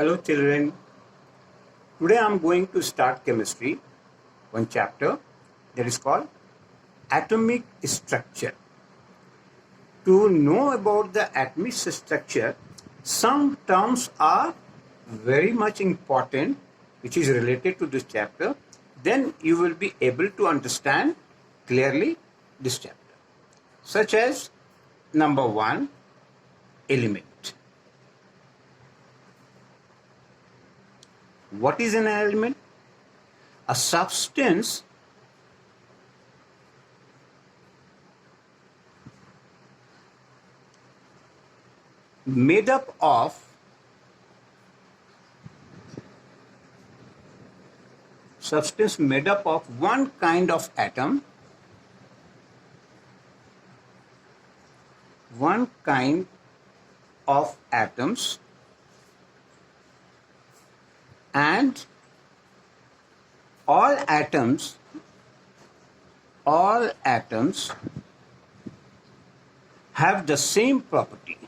Hello children, today I am going to start chemistry, one chapter that is called atomic structure. To know about the atomic structure, some terms are very much important which is related to this chapter. Then you will be able to understand clearly this chapter, such as number 1, element. What is an element? A substance made up of one kind of atom, one kind of atoms, and all atoms have the same property.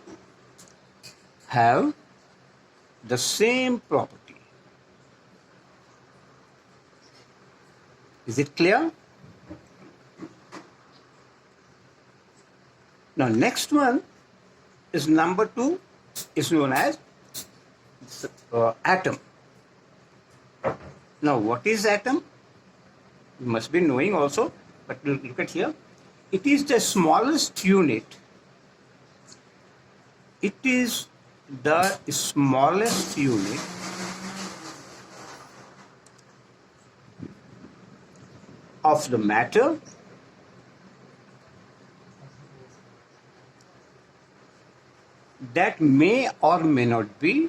Is it clear? Now next one is number 2, is known as atom. Now what is atom? You must be knowing also, but look at here. It is the smallest unit. It is the smallest unit of the matter that may or may not be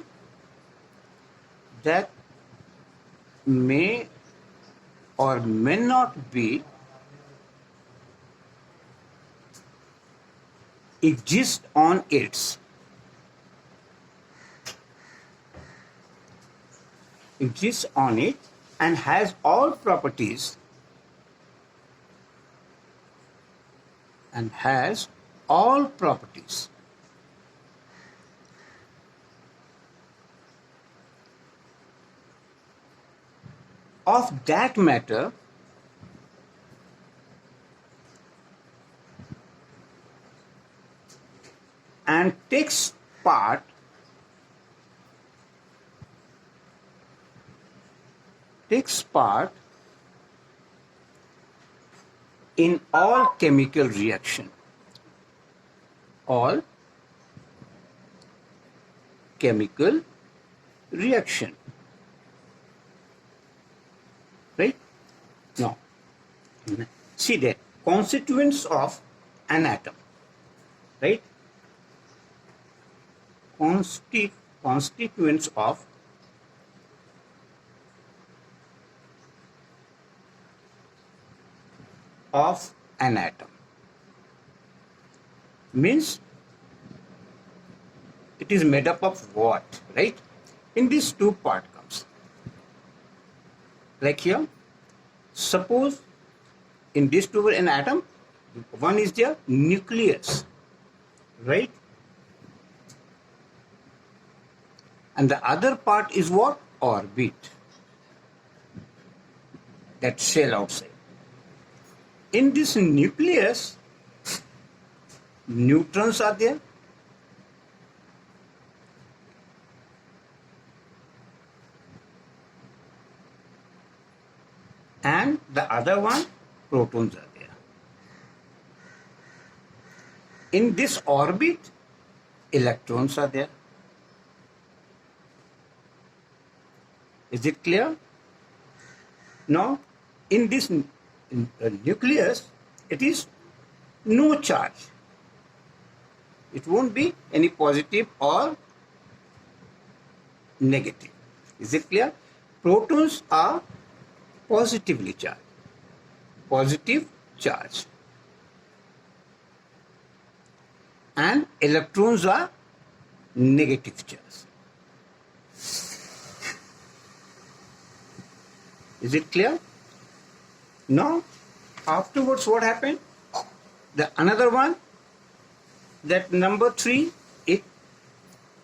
exist on its and has all properties of that matter and takes part in all chemical reaction. Right? Now, see that constituents of an atom, right? Constituents of an atom means it is made up of what, right? In this two part comes. Like here, suppose in this two an atom, one is the nucleus, right? And the other part is what? Orbit, that shell outside. In this nucleus, neutrons are there, and the other one, protons are there. In this orbit, electrons are there. Is it clear? Now, in this nucleus, it is no charge. It won't be any positive or negative. Is it clear? Protons are positively charged. And electrons are negative charged. Is it clear? Now, afterwards what happened? The another one, that number 3, it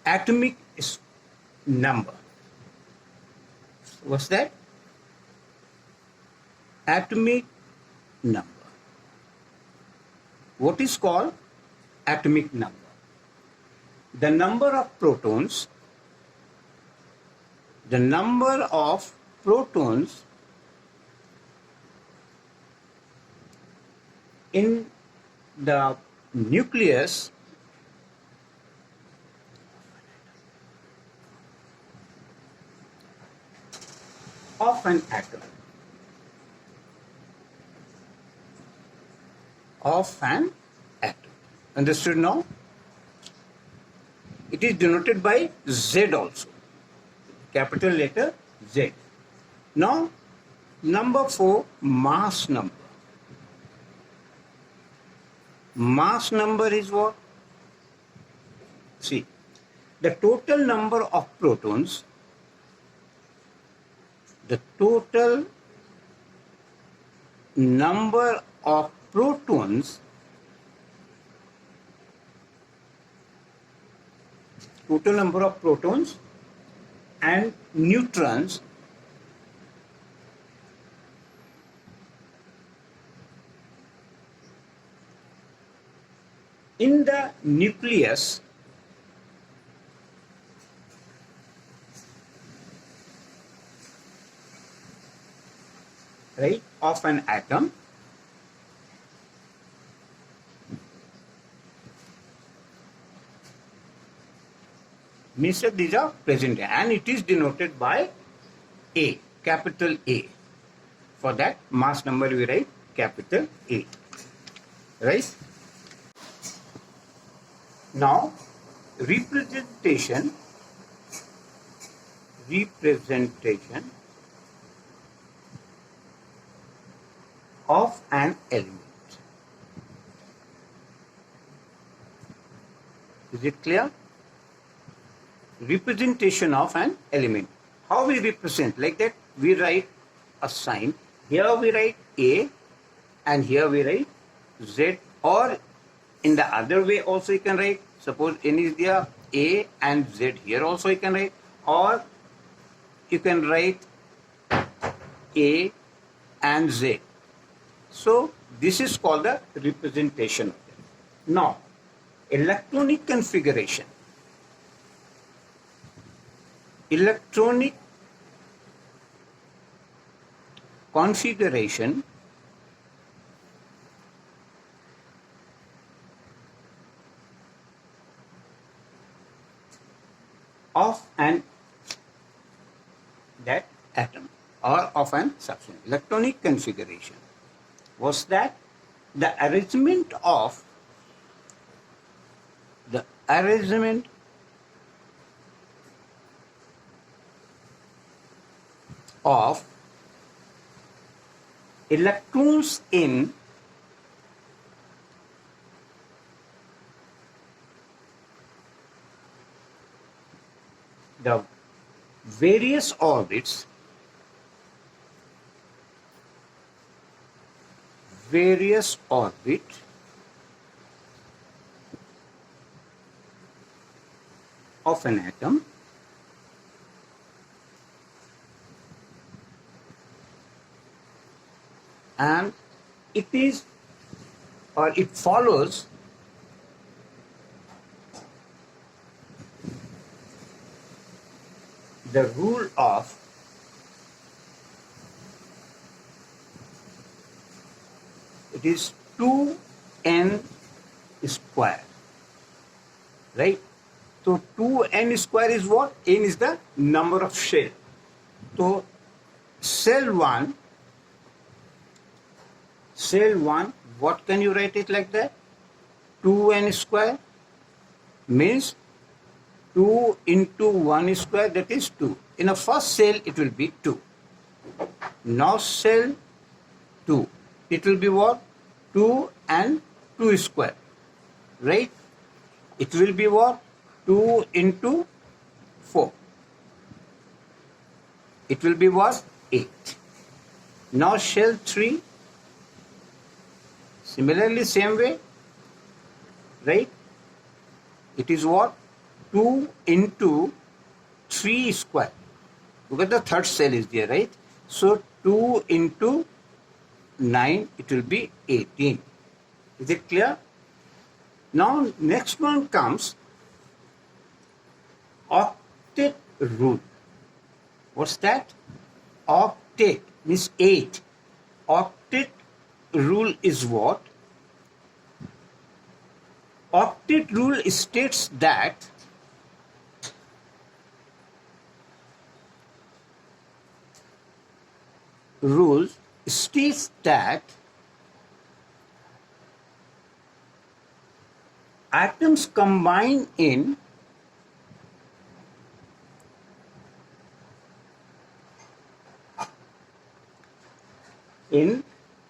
atomic number. What's that? Atomic number. What is called atomic number? The number of protons, in the nucleus of an atom. Understood now? It is denoted by Z also. Capital letter Z. Now, number 4, mass number. Mass number is what? See, the total number of protons, and neutrons in the nucleus of an atom means that these are present and it is denoted by A, capital A. For that mass number we write capital A. Right? Now representation of an element. Is it clear? Representation of an element. How we represent? Like that, we write a sign. Here we write A and here we write Z, or in the other way also you can write. Suppose N is there, A and Z. Here also you can write, or you can write A and Z. So this is called the representation of it. Now, electronic configuration. Electronic configuration of an that atom or of an substance. Electronic configuration was that the arrangement of electrons in the various orbits of an atom and it is or it follows the rule of it is 2n square, right? So 2n square is what? N is the number of shell. So cell 1, what can you write it like that? 2n square means 2 into 1 square, that is 2. In a first cell it will be 2. Now cell 2, it will be what? 2 and 2 square, right? It will be what? 2 into 4. It will be what? 8. Now shell 3, similarly same way, right? It is what? 2 into 3 square. Look at the third cell is there, right? So 2 into 9, it will be 18. Is it clear? Now next one comes octet rule. What's that? Octet means 8. Octet rule is what? Octet rule states that atoms combine in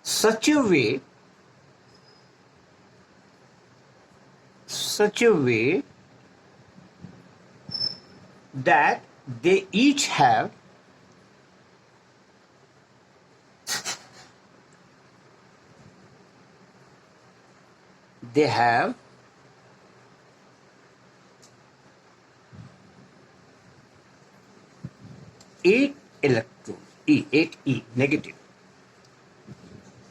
such a way that they each have eight electrons, 8e negative,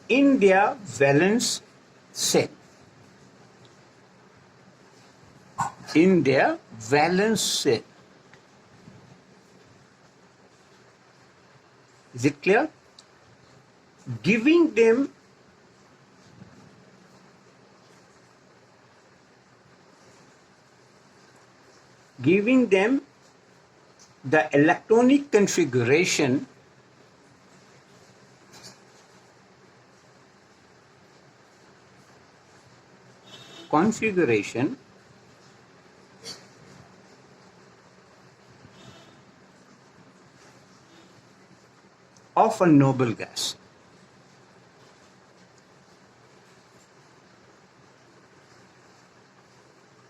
in their valence cell. In their valence cell. Is it clear? Giving them the electronic configuration of a noble gas.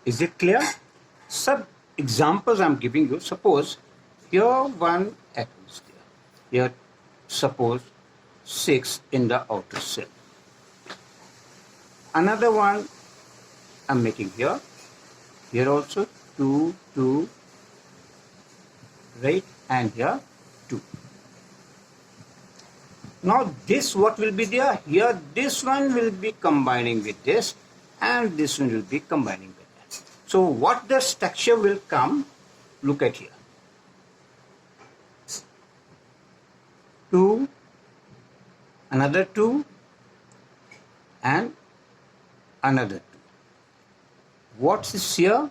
Is it clear? Some examples I'm giving you. Suppose here one atom is there. Here suppose 6 in the outer cell. Another one I'm making here. Here also 2, 2, right? And here 2. Now this what will be there? Here this one will be combining with this and this one will be combining with that. So what the structure will come? Look at here. 2, another 2 and another 2. What is here?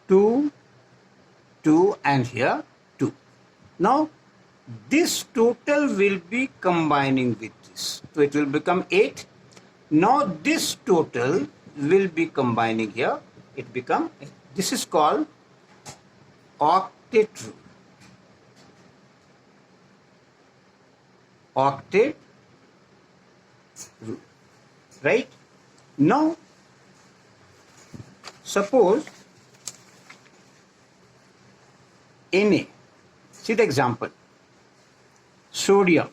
2, 2 and here 2. Now this total will be combining with this. So it will become 8. Now this total will be combining here. It become 8. This is called octet rule. Octet rule. Right? Now suppose Na. See the example. Sodium.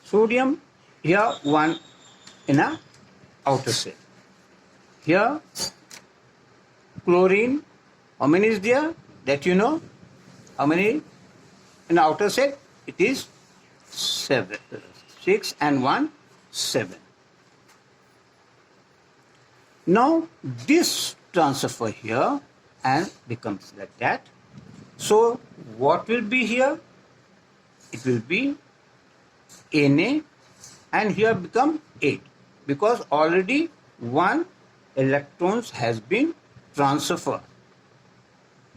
Sodium, here one in a outer cell. Here chlorine, how many is there? That you know? How many in outer cell? It is 7. 6 and 1, 7. Now this transfer here and becomes like that. So what will be here? It will be Na and here become 8 because already 1 electrons has been transferred,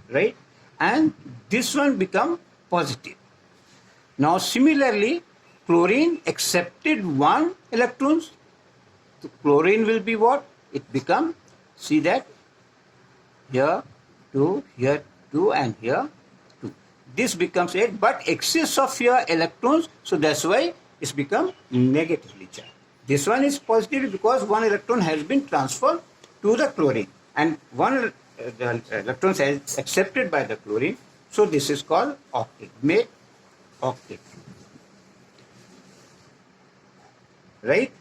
right? And this one become positive. Now similarly chlorine accepted 1 electrons. So chlorine will be what? It become, see that here 2, here 2 and here 2. This becomes 8 but excess of here electrons, so that's why it's become negatively charged. This one is positive because 1 electron has been transferred to the chlorine and 1 the electrons is accepted by the chlorine, so this is called octet, made octet. Right?